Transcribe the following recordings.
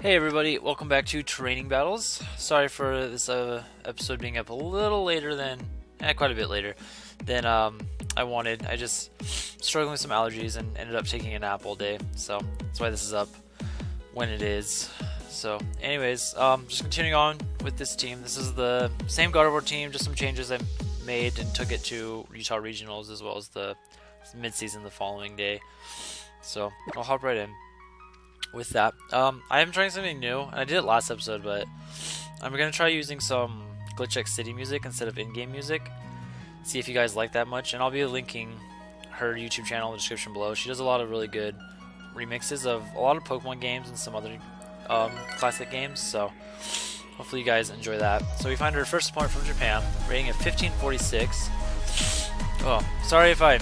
Hey everybody, welcome back to Training Battles. Sorry for this episode being up a little later than, quite a bit later than I wanted. I just struggling with some allergies and ended up taking a nap all day, so that's why this is up when it is. So anyways, just continuing on with this team. This is the same God of War team, just some changes I made and took it to Utah Regionals as well as the mid-season the following day. So I'll hop right in with that. I am trying something new, and I did it last episode, but I'm gonna try using some Glitch X City music instead of in-game music. See if you guys like that much, and I'll be linking her YouTube channel in the description below. She does a lot of really good remixes of a lot of Pokemon games and some other classic games, so hopefully you guys enjoy that. So we find her first opponent from Japan, rating at 1546. Oh, sorry if I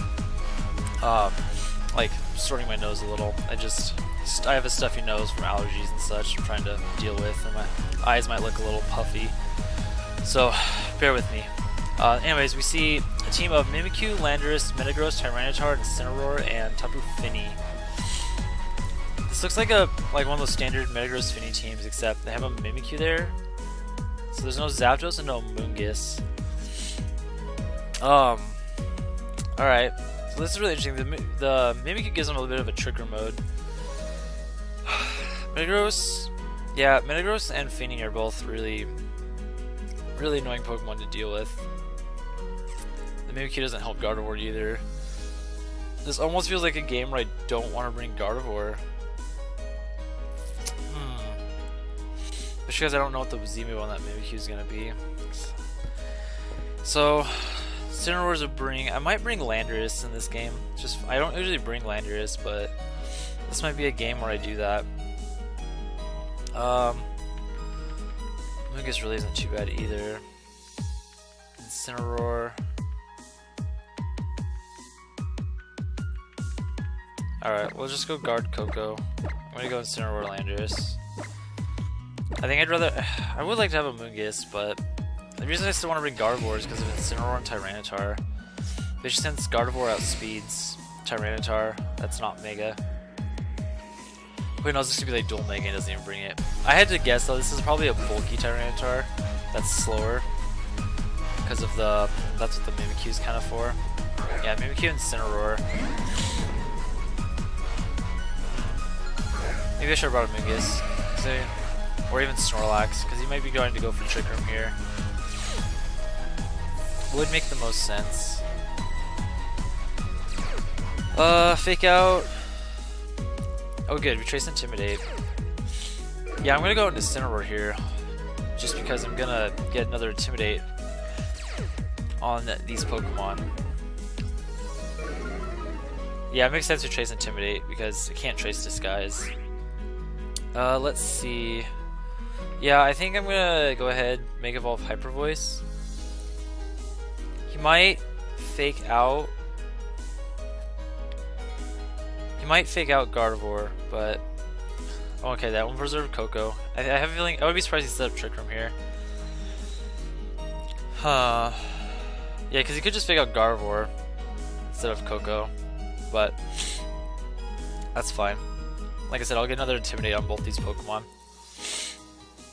like sorting my nose a little. I have a stuffy nose from allergies and such I'm trying to deal with, and my eyes might look a little puffy, so bear with me. Anyways, we see a team of Mimikyu, Landorus, Metagross, Tyranitar, Incineroar, and Tapu Fini. This looks like one of those standard Metagross Fini teams, except they have a Mimikyu there, so there's no Zapdos and no Moongus. Alright, so this is really interesting. The Mimikyu gives them a little bit of a trigger mode. Metagross and Fini are both really annoying Pokemon to deal with. The Mimikyu doesn't help Gardevoir either. This almost feels like a game where I don't want to bring Gardevoir. Just because I don't know what the Z-move on that Mimikyu is going to be. So, Incineroar's a bring. I might bring Landorus in this game. I don't usually bring Landorus, but this might be a game where I do that. Moongus really isn't too bad either. Incineroar. Alright, we'll just go guard Coco. I'm gonna go Incineroar Landorus. I think I would like to have a Moongus, but the reason I still want to bring Gardevoir is because of Incineroar and Tyranitar. But since Gardevoir outspeeds Tyranitar, that's not Mega. Wait, no, this is gonna be like dual Mega and doesn't even bring it. I had to guess though, this is probably a bulky Tyranitar that's slower. Because of that's what the Mimikyu is kind of for. Yeah, Mimikyu and Incineroar. Maybe I should have brought a Moongus. Or even Snorlax, because he might be going to go for Trick Room here. Would make the most sense. Fake out. Oh good, we trace Intimidate. Yeah, I'm gonna go into Incineroar here, just because I'm gonna get another Intimidate on these Pokemon. Yeah, it makes sense to trace Intimidate because it can't trace Disguise. Let's see. Yeah, I think I'm gonna go ahead, Mega Evolve Hyper Voice. He might fake out. He might fake out Gardevoir, but okay, that one preserved Coco. I have a feeling I would be surprised he set up Trick Room here. Yeah, because he could just fake out Gardevoir instead of Coco, but that's fine. Like I said, I'll get another Intimidate on both these Pokemon.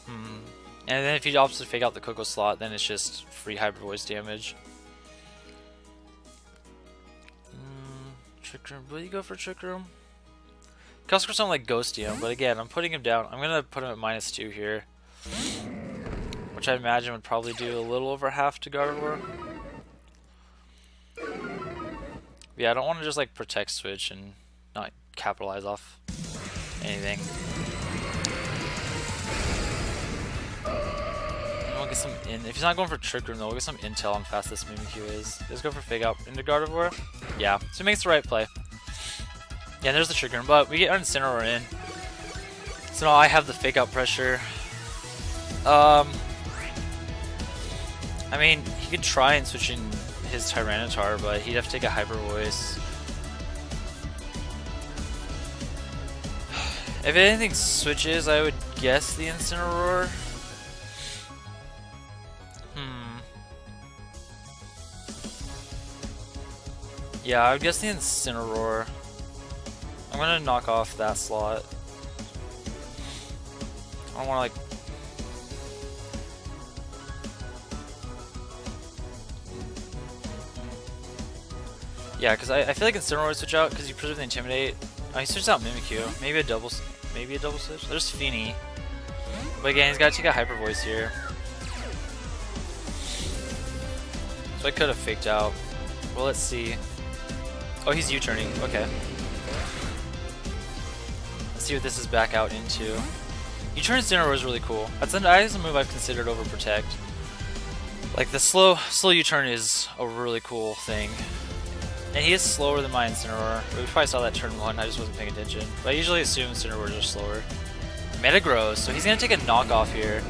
And then if he opts to fake out the Coco slot, then it's just free Hyper Voice damage. Trick Room, will you go for Trick Room? He also sound like Ghostium, but again, I'm putting him down. I'm gonna put him at -2 here, which I imagine would probably do a little over half to Gardevoir. Yeah, I don't want to just like Protect Switch and not capitalize off anything. We'll get some if he's not going for Trick Room though, we'll get some intel on how fast this Mimikyu is. Let's go for Fake Out into Gardevoir. Yeah, so he makes the right play. Yeah, there's the Trick Room, but we get Incineroar in. So now I have the Fake Out pressure. I mean, he could try and switch in his Tyranitar, but he'd have to take a Hyper Voice. If anything switches, I would guess the Incineroar. Yeah, I would guess the Incineroar. I'm gonna knock off that slot. I don't want to like. Yeah, because I feel like Incineroar would switch out because you preserve the Intimidate. Oh, he switches out Mimikyu. Maybe a double switch. There's Feeny. But again, he's got to take a Hyper Voice here. So I could have faked out. Well, let's see. Oh, he's U-turning. Okay. Let's see what this is back out into. U-turn Incineroar is really cool. That's a move I've considered over Protect. Like the slow U-turn is a really cool thing. And he is slower than my Incineroar. We probably saw that turn 1, I just wasn't paying attention. But I usually assume Incineroars are slower. Metagross, so he's going to take a knockoff here.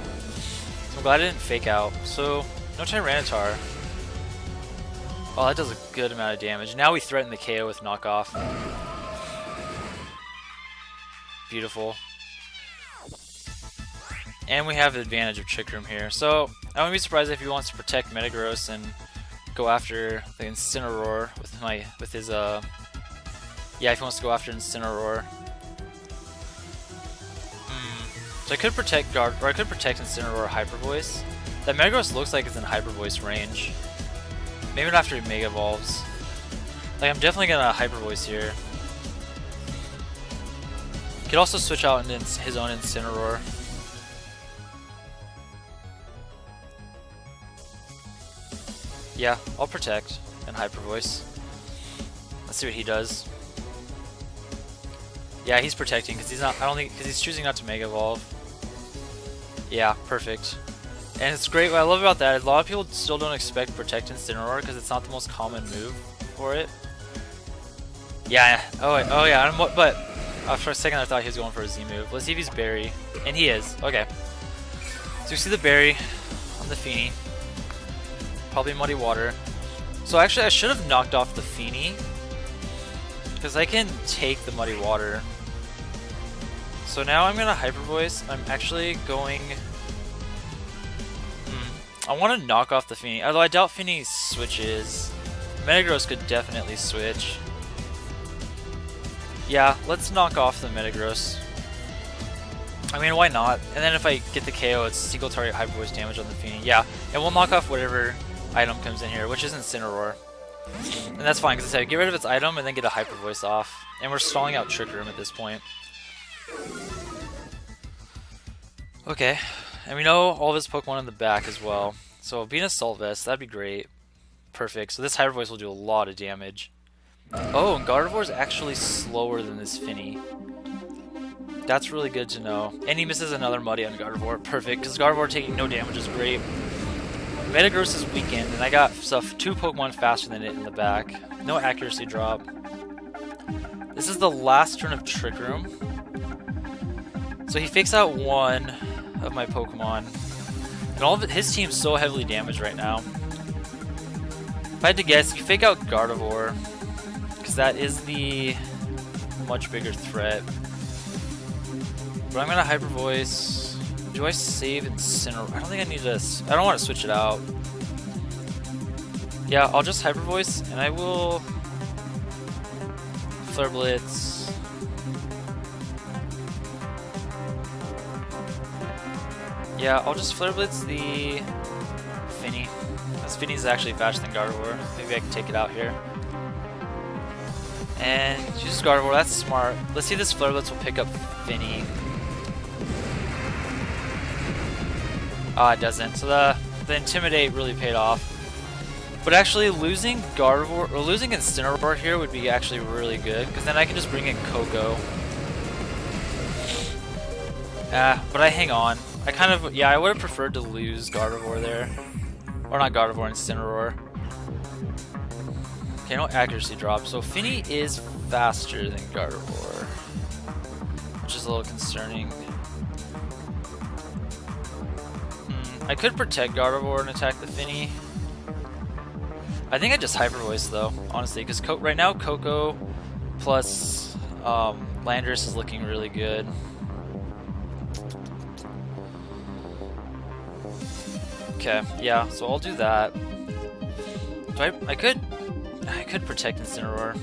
So I'm glad I didn't fake out. So, no Tyranitar. Oh, that does a good amount of damage. Now we threaten the KO with knockoff. Beautiful. And we have the advantage of Trick Room here. So, I wouldn't be surprised if he wants to protect Metagross and go after the Incineroar with his yeah, if he wants to go after Incineroar. So I could protect Incineroar Hyper Voice. That Metagross looks like it's in Hyper Voice range. Maybe not after he Mega Evolves. Like I'm definitely gonna Hyper Voice here. Could also switch out into his own Incineroar. Yeah, I'll protect and Hyper Voice. Let's see what he does. Yeah, he's protecting because he's not. I don't think because he's choosing not to Mega Evolve. Yeah, perfect. And it's great. What I love about that is a lot of people still don't expect Protect Incineroar because it's not the most common move for it. Yeah. Oh yeah. But for a second I thought he was going for a Z move. Let's see if he's Berry, and he is. Okay. So you see the Berry on the Feeny. Probably Muddy Water. So actually I should have knocked off the Feeny because I can take the Muddy Water. So now I'm gonna Hyper Voice. I'm actually going. I want to knock off the Feeny, although I doubt Feeny switches. Metagross could definitely switch. Yeah, let's knock off the Metagross. I mean, why not? And then if I get the KO, it's single target Hyper Voice damage on the Feeny. Yeah, and we'll knock off whatever item comes in here, which is Incineroar. And that's fine, because I said get rid of its item and then get a Hyper Voice off. And we're stalling out Trick Room at this point. Okay, and we know all of his Pokemon in the back as well. So being a Assault Vest, that'd be great. Perfect, so this Hyper Voice will do a lot of damage. Oh, and Gardevoir is actually slower than this Finny. That's really good to know. And he misses another Muddy on Gardevoir. Perfect, because Gardevoir taking no damage is great. Metagross is weakened, and I got two Pokemon faster than it in the back. No accuracy drop. This is the last turn of Trick Room. So he fakes out one of my Pokemon. And all of his team's so heavily damaged right now. If I had to guess, you fake out Gardevoir. Because that is the much bigger threat. But I'm going to Hyper Voice. Do I save Incineroar? I don't think I need to. I don't want to switch it out. Yeah, I'll just Hyper Voice, and I will Flare Blitz. Yeah, I'll just Flare Blitz the Finny. This Finny is actually faster than Gardevoir. Maybe I can take it out here. And use Gardevoir, that's smart. Let's see if this Flare Blitz will pick up Finny. Ah, it doesn't. So the Intimidate really paid off. But actually losing Gardevoir, or losing Incineroar here would be actually really good, because then I can just bring in Koko. But I hang on. I kind of, yeah, I would have preferred to lose Gardevoir there. Or not Gardevoir, Incineroar. Okay, no accuracy drop. So Finny is faster than Gardevoir, which is a little concerning. I could protect Gardevoir and attack the Finny. I think I just Hyper Voice though, honestly, because right now Koko plus Landorus is looking really good. Okay, yeah, so I'll do that. I could protect Incineroar.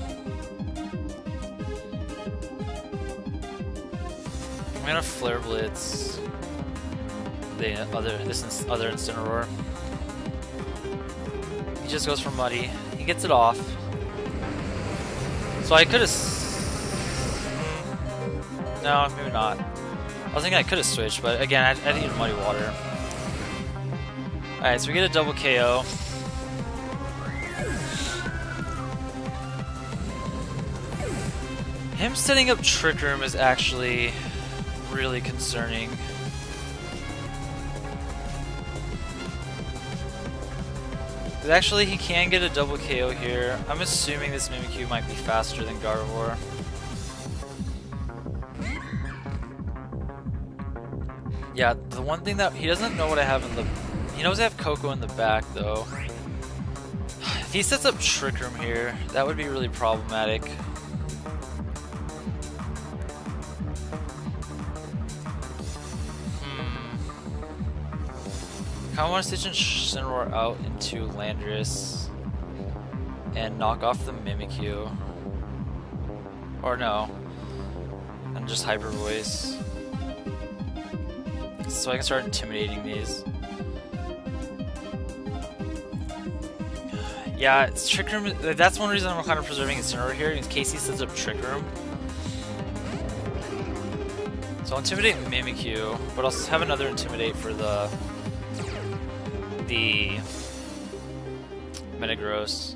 I'm gonna Flare Blitz. this other Incineroar. He just goes for Muddy. He gets it off. So I could have. No, maybe not. I was thinking I could have switched, but again, I needed Muddy Water. Alright, so we get a double KO. Him setting up Trick Room is actually really concerning. But actually, he can get a double KO here. I'm assuming this Mimikyu might be faster than Gardevoir. Yeah, the one thing that he doesn't know what I have in the... He knows I have Coco in the back, though. If he sets up Trick Room here, that would be really problematic. I kind of want to stitch Incineroar out into Landorus and knock off the Mimikyu. Or no. And just Hyper Voice. So I can start intimidating these. Yeah, it's Trick Room. That's one reason I'm kind of preserving Incineroar here, in case he sets up Trick Room. So I'll intimidate Mimikyu, but I'll have another intimidate for the Metagross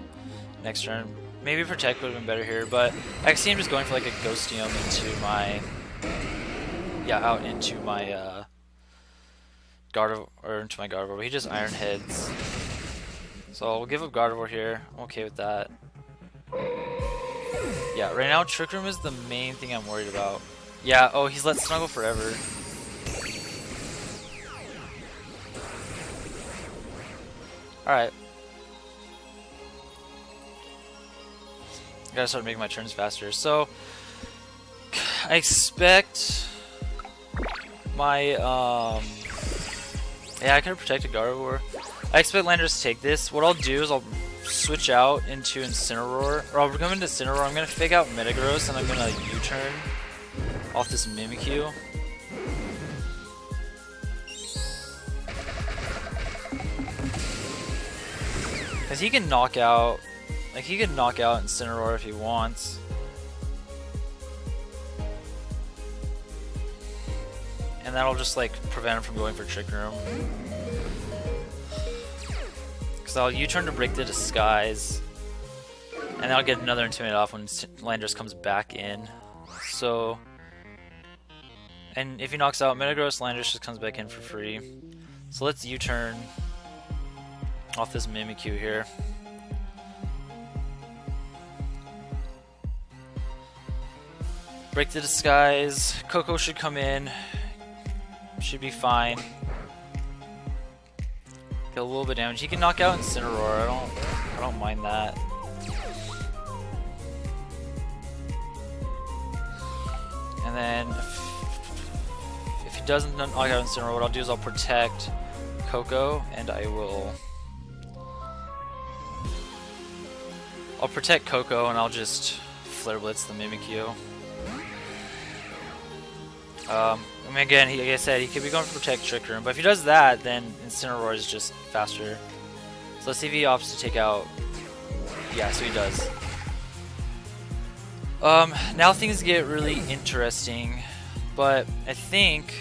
next turn. Maybe Protect would have been better here, but I can see him just going for like a Ghostium into my out into my Gardevoir, or into my Gardevoir, but he just Iron Heads. So we'll give up Gardevoir here. I'm okay with that. Yeah, right now Trick Room is the main thing I'm worried about. Yeah, oh, he's let Snuggle forever. Alright. Gotta start making my turns faster. So, I expect my, yeah, I could have protected Gardevoir. I expect Landorus to take this. What I'll do is I'll switch out into Incineroar, or I'll come into Incineroar. I'm gonna fake out Metagross and I'm gonna U-turn off this Mimikyu. Because he can knock out, like he can knock out Incineroar if he wants. And that'll just like prevent him from going for Trick Room. Because I'll U-turn to break the Disguise. And then I'll get another Intimidate off when Landorus comes back in. So... And if he knocks out Metagross, Landorus just comes back in for free. So let's U-turn off this Mimikyu here. Break the Disguise. Coco should come in. Should be fine. Get a little bit of damage. He can knock out Incineroar. I don't mind that. And then if he doesn't knock out Incineroar, what I'll do is I'll protect Coco, and I'll protect Coco, and I'll just Flare Blitz the Mimikyu. I mean, again, like I said, he could be going for Protect Trick Room, but if he does that, then Incineroar is just faster. So let's see if he opts to take out. Yeah, so he does. Now things get really interesting, but I think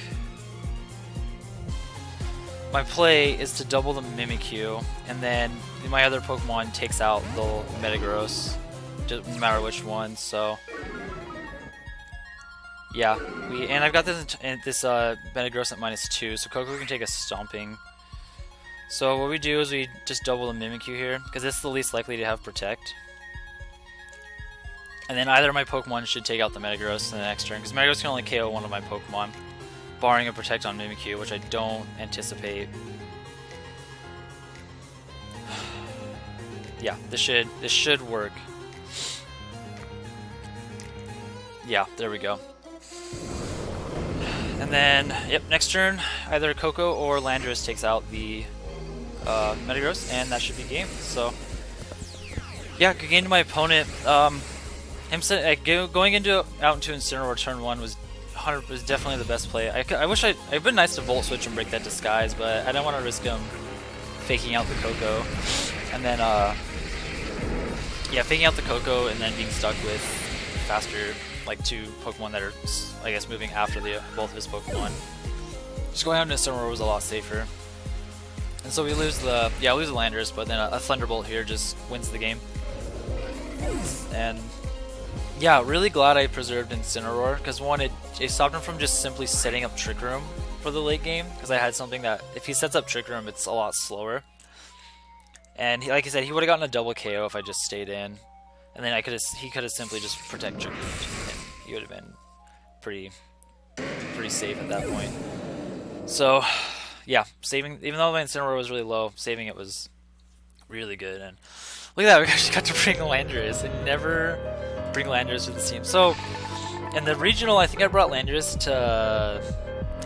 my play is to double the Mimikyu, and then my other Pokemon takes out the Metagross, no matter which one. So yeah, and I've got this Metagross at -2, so Coco can take a Stomping. So what we do is we just double the Mimikyu here, because it's the least likely to have Protect. And then either of my Pokemon should take out the Metagross in the next turn, because Metagross can only KO one of my Pokemon, barring a Protect on Mimikyu, which I don't anticipate. Yeah, this should work. Yeah, there we go. And then, yep, next turn, either Coco or Landorus takes out the Metagross, and that should be game. So, yeah, good game to my opponent. Going out into Incineroar turn 1 was 100 was definitely the best play. I wish it'd been nice to Volt Switch and break that disguise, but I didn't want to risk him faking out the Coco, and then yeah, faking out the Coco and then being stuck with faster, like 2 Pokemon that are, I guess, moving after both of his Pokemon. Just going out into Incineroar was a lot safer. And so we lose the Landorus, but then a Thunderbolt here just wins the game. And yeah, really glad I preserved Incineroar, because one, it stopped him from just simply setting up Trick Room for the late game, because I had something that, if he sets up Trick Room, it's a lot slower. And like I said, he would have gotten a double KO if I just stayed in. And then he could have simply just protect Trick Room, and he would have been pretty safe at that point. So yeah, saving, even though my Incineroar was really low, saving it was really good. And look at that, we actually got to bring Landorus. I never bring Landorus to the team. So in the regional, I think I brought Landorus to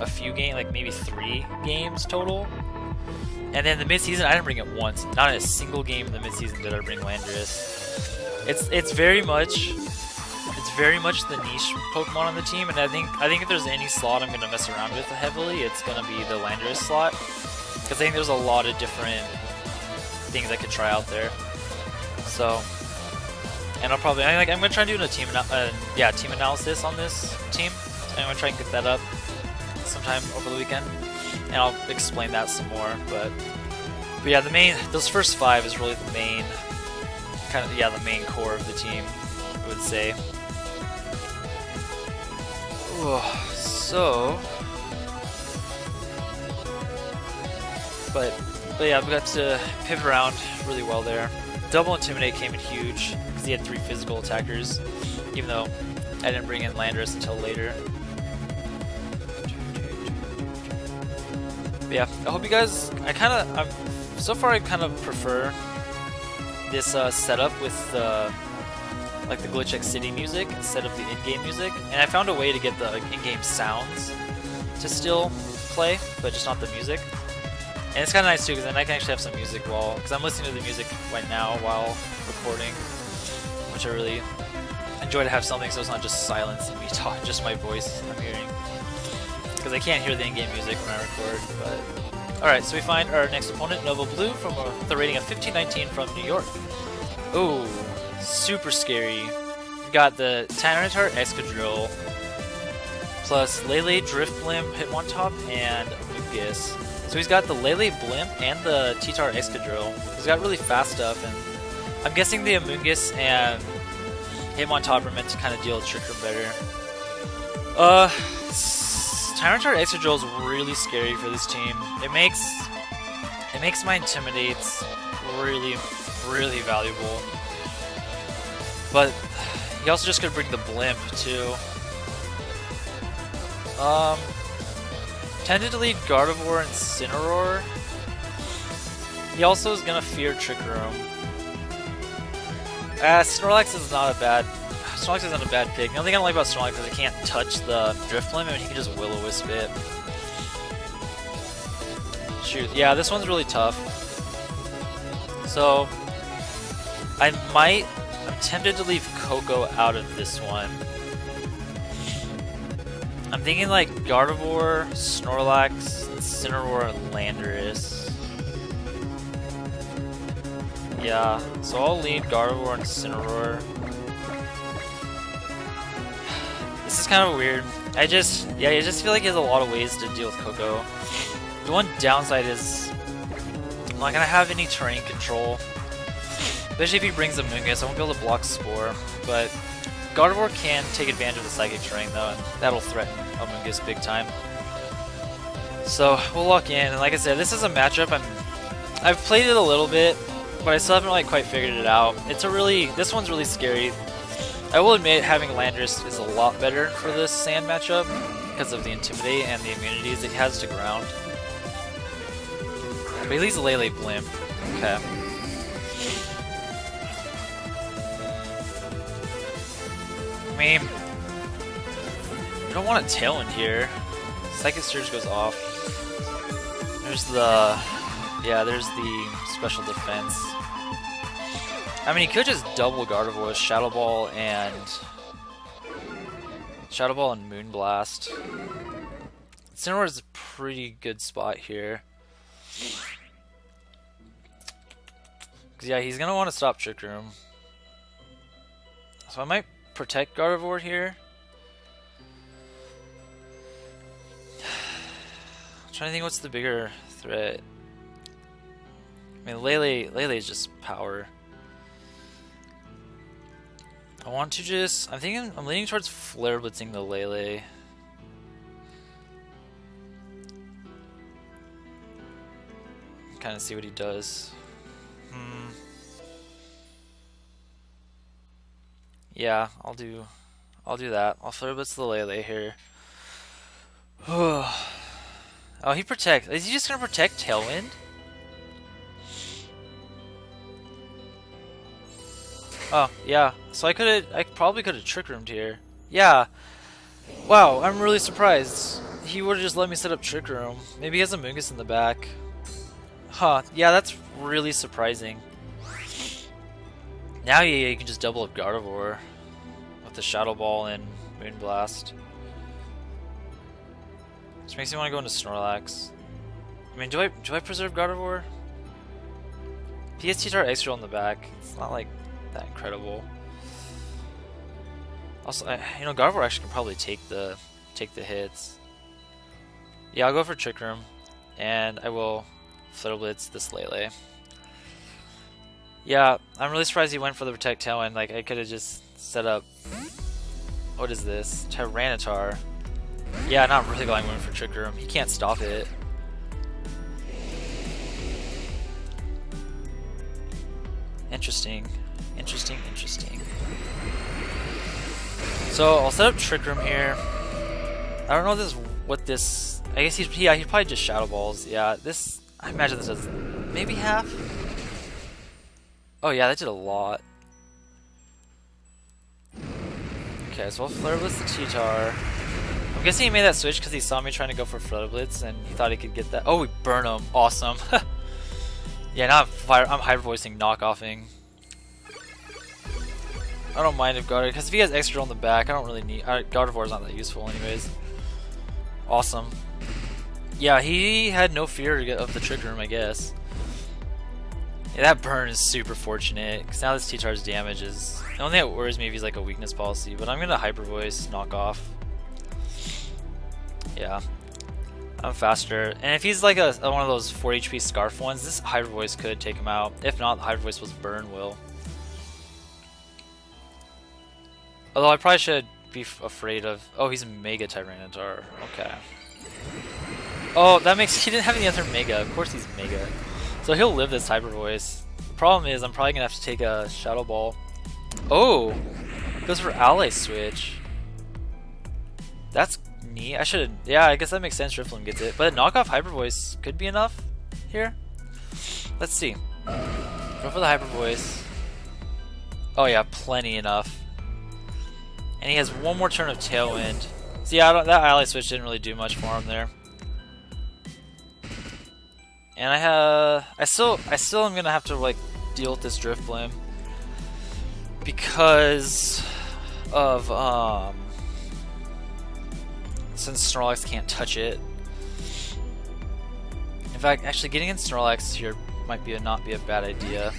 a few games, like maybe 3 games total. And then the mid-season, I didn't bring it once. Not in a single game in the mid-season did I bring Landorus. It's very much the niche Pokemon on the team, and I think if there's any slot I'm gonna mess around with heavily, it's gonna be the Landorus slot, because I think there's a lot of different things I could try out there. So, and I'm gonna try and do a team analysis on this team. I'm gonna try and get that up sometime over the weekend, and I'll explain that some more. But yeah, those first 5 is really the main the main core of the team, I would say. So, but yeah, we got to pivot around really well there. Double Intimidate came in huge because he had 3 physical attackers, even though I didn't bring in Landorus until later. But yeah, I hope you guys. So far I kind of prefer this setup with like the Glitch X City music instead of the in-game music, and I found a way to get the in-game sounds to still play, but just not the music. And it's kind of nice too, because then I can actually have some music because I'm listening to the music right now while recording, which I really enjoy to have something so it's not just silence and me talk, just my voice I'm hearing, because I can't hear the in-game music when I record. But alright, so we find our next opponent, Nova Blue, with a rating of 1519 from New York. Ooh, super scary. We got the Tyranitar Excadrill plus Lele-Blimp, Hitmontop, and Amoonguss. So he's got the Lele-Blimp and the T-Tar Excadrill. He's got really fast stuff, and I'm guessing the Amoonguss and Hitmontop are meant to kind of deal with Trick Room better. Tyranitar Excadrill is really scary for this team. It makes my Intimidates really, really valuable. But he also just could bring the Blimp too. Tended to lead Gardevoir and Incineroar. He also is gonna fear Trick Room. Snorlax is not a bad pick. The only thing I don't like about Snorlax is it can't touch the Drifblim, and he can just Will-O-Wisp it. Shoot, yeah, this one's really tough. So I'm tempted to leave Coco out of this one. I'm thinking like Gardevoir, Snorlax, Incineroar, and Landorus. Yeah, so I'll lead Gardevoir and Incineroar. This is kind of weird. I just feel like he has a lot of ways to deal with Coco. The one downside is I'm not gonna have any terrain control. Especially if he brings a Amoonguss, I won't be able to block Spore. But Gardevoir can take advantage of the Psychic Terrain though, and that'll threaten Amoonguss big time. So we'll lock in, and like I said, this is a matchup I've played it a little bit, but I still haven't like quite figured it out. This one's really scary. I will admit having Landorus is a lot better for this Sand matchup because of the Intimidate and the immunities it has to ground. But he leaves the Lele-Blimp. Okay. I mean, you don't want a Tailwind here. Psychic Surge goes off. There's the special defense. I mean, he could just double Gardevoir with Shadow Ball and Shadow Ball and Moon Blast. Incineroar is a pretty good spot here. Cause yeah, he's gonna want to stop Trick Room. So I might protect Gardevoir here. I'm trying to think what's the bigger threat. I mean, Lele is just power. I want to just... I'm leaning towards Flare Blitzing the Lele. Kind of see what he does. Yeah, I'll do that. I'll Flare Blitz the Lele here. Oh, he protects. Is he just gonna protect Tailwind? Oh, yeah. So I probably could have Trick Roomed here. Yeah. Wow, I'm really surprised. He would have just let me set up Trick Room. Maybe he has a Mungus in the back. Huh, yeah, that's really surprising. Now you can just double up Gardevoir with the Shadow Ball and Moon Blast. Which makes me want to go into Snorlax. I mean, do I preserve Gardevoir? He has T-Tar Extra on the back. It's not like that incredible. Also, you know, Gardevoir actually can probably take the hits. Yeah, I'll go for Trick Room, and I will Flare Blitz this Lele. Yeah, I'm really surprised he went for the Protect Tailwind. Like, I could have just set up... What is this? Tyranitar. Yeah, not really going for Trick Room. He can't stop it. Interesting. Interesting. So, I'll set up Trick Room here. I don't know what this... I guess he probably just Shadow Balls. Yeah, this... I imagine this does maybe half? Oh yeah, that did a lot. Okay, so I'll Flare Blitz the T-Tar. I'm guessing he made that switch because he saw me trying to go for Flare Blitz and he thought he could get that. Oh, we burn him. Awesome. Yeah, now I'm Hyper Voicing, Knockoffing. I don't mind if Gardevoir, because if he has extra on the back, I don't really need... Gardevoir is not that useful anyways. Awesome. Yeah, he had no fear of the Trick Room, I guess. Yeah, that burn is super fortunate, because now this T-Tar's damage is... The only thing that worries me if he's like a weakness policy, but I'm going to Hyper Voice, knock off. Yeah. I'm faster. And if he's like one of those 4 HP Scarf ones, this Hyper Voice could take him out. If not, the Hyper Voice was burn will. Although I probably should be afraid of... Oh, he's Mega Tyranitar. Okay. Oh, that makes... He didn't have any other Mega. Of course he's Mega. So he'll live this Hyper Voice. The problem is I'm probably going to have to take a Shadow Ball. Oh! Goes for Ally Switch. That's neat. I should... Yeah, I guess that makes sense. Drifloon gets it. But a knockoff Hyper Voice could be enough here. Let's see. Go for the Hyper Voice. Oh yeah, plenty enough. And he has one more turn of Tailwind. So yeah, that Ally Switch didn't really do much for him there. And I still am gonna have to like deal with this Drifloon because of since Snorlax can't touch it. In fact, actually getting in Snorlax here might not be a bad idea.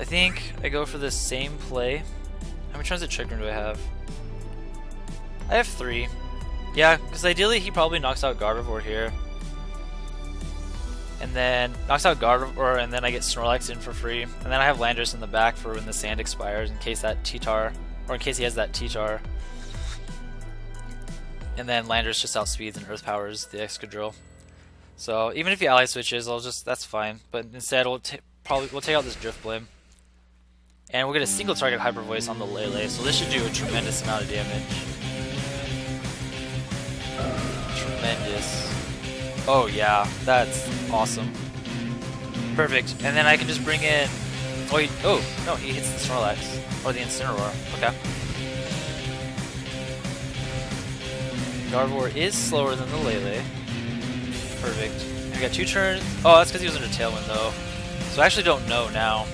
I think I go for the same play. How many turns of Trick Room do I have? I have 3. Yeah, because ideally he probably knocks out Gardevoir here. And then knocks out Gardevoir, and then I get Snorlax in for free. And then I have Landorus in the back for when the sand expires in case that T-Tar, or in case he has that T-Tar. And then Landorus just outspeeds and Earth powers the Excadrill. So even if he ally switches, that's fine. But instead we'll take out this Drifloon. And we'll get a single target Hyper Voice on the Lele, so this should do a tremendous amount of damage. Tremendous. Oh yeah, that's awesome. Perfect. And then I can just bring in... Oh, no, he hits the Snorlax. Or the Incineroar. Okay. Gardevoir is slower than the Lele. Perfect. We got 2 turns. Oh, that's because he was under Tailwind though. So I actually don't know now.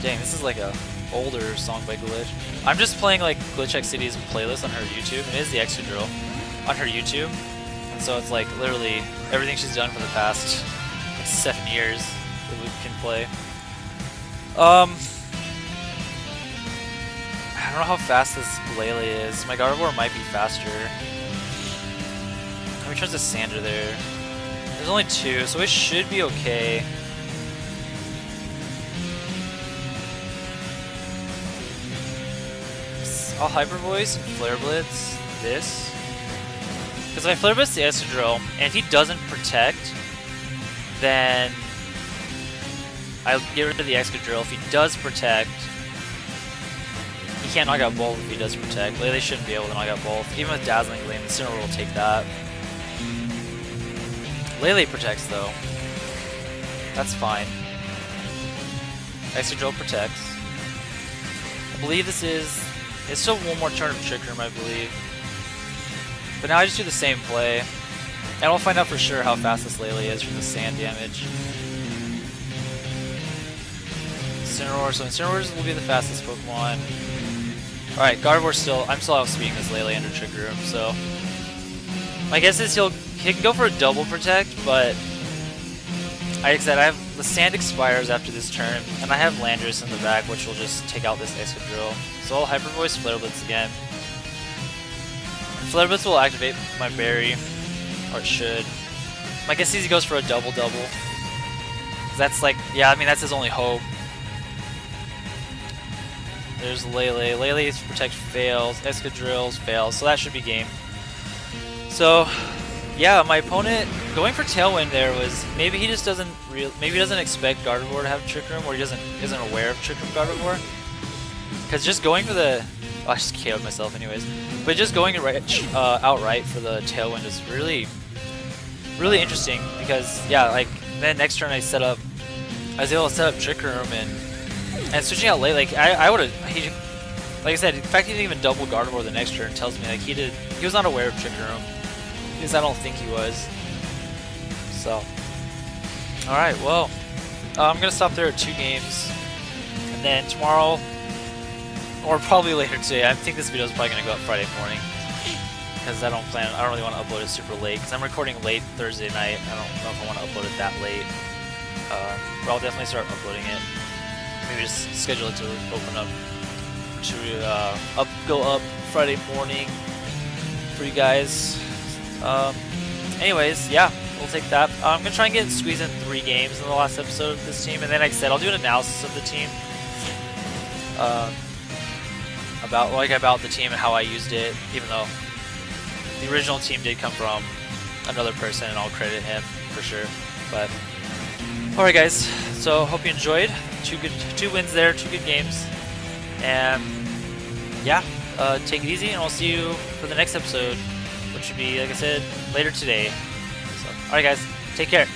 Dang, this is like a older song by Glitch. I'm just playing like Glitch X City's playlist on her YouTube, and it is the extra drill on her YouTube. And so it's like literally everything she's done for the past like 7 years that we can play. I don't know how fast this Lele is. My Gardevoir might be faster. Let me try the Sander there. There's only 2, so it should be okay. I'll Hyper Voice and Flare Blitz this. Because if I Flare Blitz the Excadrill, and if he doesn't protect, then I'll get rid of the Excadrill. If he does protect, he can't knock out both if he does protect. Lele shouldn't be able to knock out both. Even with Dazzling Gleam, the Incineroar will take that. Lele protects though. That's fine. Excadrill protects. I believe this is... It's still one more turn of Trick Room, I believe. But now I just do the same play. And we'll find out for sure how fast this Lele is from the sand damage. Incineroar, so Incineroar will be the fastest Pokemon. Alright, Gardevoir still, I'm still outspeeding this Lele under Trick Room, so... My guess is he can go for a double protect, but... Like I said, the sand expires after this turn, and I have Landorus in the back, which will just take out this Excadrill. So I'll Hyper Voice Flare Blitz again. Flare Blitz will activate my berry, or it should. My guess is he goes for a double-double. That's like, yeah, I mean, that's his only hope. There's Lele. Lele's Protect fails, Excadrills fails, so that should be game. So, yeah, my opponent going for Tailwind there was maybe he just doesn't maybe he doesn't expect Gardevoir to have Trick Room, or he isn't aware of Trick Room Gardevoir. Because just going for the I just KO'd myself anyways. But just going outright for the Tailwind is really interesting, because yeah, like then next turn I was able to set up Trick Room and switching out late, like I would have, like I said, the fact he didn't even double Gardevoir the next turn tells me like he was not aware of Trick Room, because I don't think he was. So, alright, well, I'm gonna stop there at 2 games, and then tomorrow, or probably later today, I think this video is probably gonna go up Friday morning, because I don't really want to upload it super late, because I'm recording late Thursday night. I don't know if I want to upload it that late, but I'll definitely start uploading it. Maybe just schedule it to open up, to go up Friday morning for you guys. Anyways, yeah, we'll take that. I'm gonna try and squeeze in 3 games in the last episode of this team, and then like I said, I'll do an analysis of the team, about the team and how I used it, even though the original team did come from another person, and I'll credit him for sure. But alright guys, so hope you enjoyed. 2 wins there, 2 good games, and yeah, take it easy, and I'll see you for the next episode, which should be, like I said, later today. So, alright guys, take care.